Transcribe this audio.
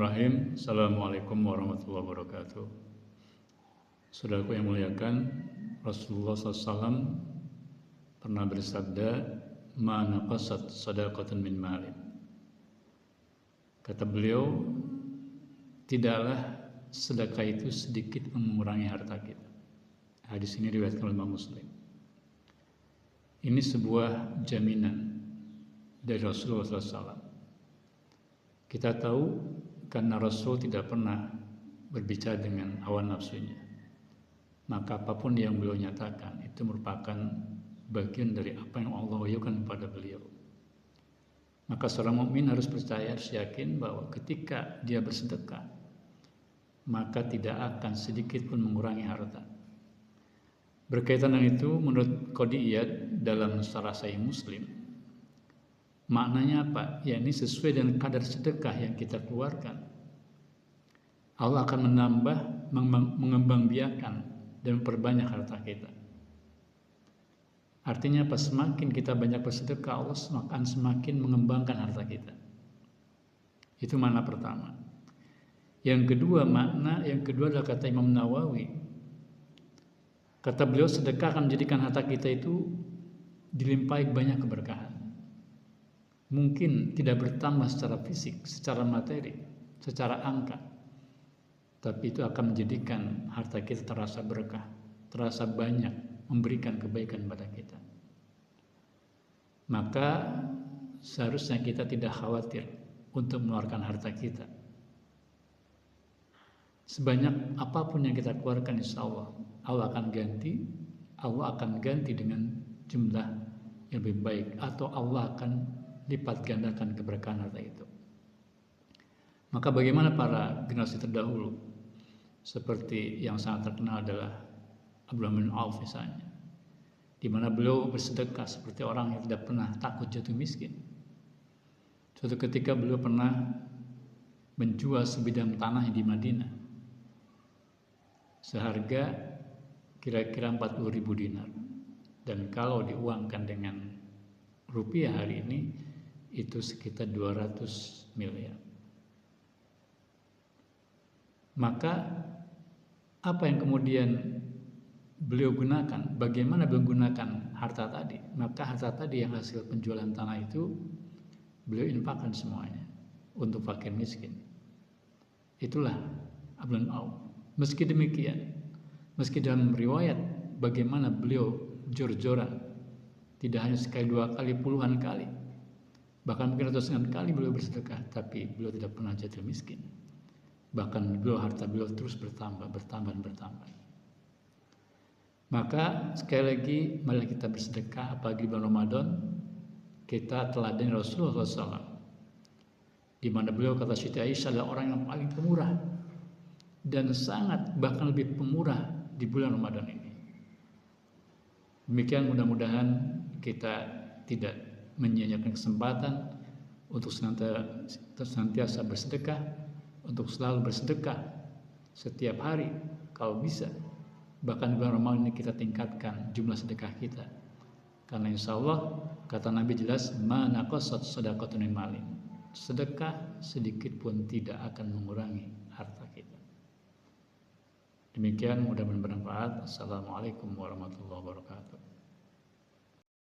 Bismillahirrahmanirrahim. Assalamualaikum warahmatullahi wabarakatuh. Saudaraku yang muliakan, Rasulullah SAW pernah bersabda, "Ma naqasat shadaqatun min malin." Kata beliau, tidaklah sedekah itu sedikit mengurangi harta kita. Hadis ini diriwayatkan oleh Imam Muslim. Ini sebuah jaminan dari Rasulullah SAW. Kita tahu karena Rasul tidak pernah berbicara dengan hawa nafsunya, maka apapun yang beliau nyatakan itu merupakan bagian dari apa yang Allah wahyukan kepada beliau. Maka seorang mukmin harus percaya, harus yakin bahwa ketika dia bersedekah, maka tidak akan sedikit pun mengurangi harta. Berkaitan dengan itu, menurut Qadiyat dalam Syarah Sahih Muslim, maknanya apa? Ya, ini sesuai dengan kadar sedekah yang kita keluarkan. Allah akan menambah, mengembangbiakan dan memperbanyak harta kita. Artinya apa? Semakin kita banyak bersedekah, Allah akan semakin mengembangkan harta kita. Itu makna pertama. Yang kedua adalah kata Imam Nawawi. Kata beliau, sedekah akan menjadikan harta kita itu dilimpahi banyak keberkahan. Mungkin tidak bertambah secara fisik, secara materi, secara angka, tapi itu akan menjadikan harta kita terasa berkah, terasa banyak, memberikan kebaikan pada kita. Maka seharusnya kita tidak khawatir untuk mengeluarkan harta kita. Sebanyak apapun yang kita keluarkan, insya Allah akan ganti dengan jumlah yang lebih baik, atau Allah akan lipat gandakan keberkahan harta itu. Maka bagaimana para generasi terdahulu, seperti yang sangat terkenal adalah Abdurrahman bin Auf misalnya, di mana beliau bersedekah seperti orang yang tidak pernah takut jatuh miskin. Suatu ketika beliau pernah menjual sebidang tanah di Madinah seharga kira-kira 40.000 dinar, dan kalau diuangkan dengan rupiah hari ini itu sekitar 200 miliar. Maka apa yang kemudian beliau gunakan? Bagaimana beliau gunakan harta tadi? Maka harta tadi yang hasil penjualan tanah itu beliau infakkan semuanya untuk fakir miskin. Itulah Abdul Auf. Meski demikian, meski dalam riwayat bagaimana beliau jor-joran, tidak hanya sekali, dua kali, puluhan kali, bahkan mungkin ratusan kali beliau bersedekah, tapi beliau tidak pernah jatuh miskin. Bahkan harta beliau terus bertambah. Maka sekali lagi, mari kita bersedekah, apalagi bulan Ramadan. Kita teladani Rasulullah SAW, di mana beliau, kata Siti Aisyah, adalah orang yang paling pemurah dan sangat bahkan lebih pemurah di bulan Ramadan ini. Demikian, mudah-mudahan kita tidak menyia-nyiakan kesempatan untuk senantiasa bersedekah, untuk selalu bersedekah setiap hari kalau bisa. Bahkan di bulan Ramadan ini kita tingkatkan jumlah sedekah kita, karena insya Allah kata Nabi jelas, ma naqasat shadaqatun min malin, sedekah sedikit pun tidak akan mengurangi harta kita. Demikian, mudah-mudahan bermanfaat. Assalamualaikum warahmatullahi wabarakatuh.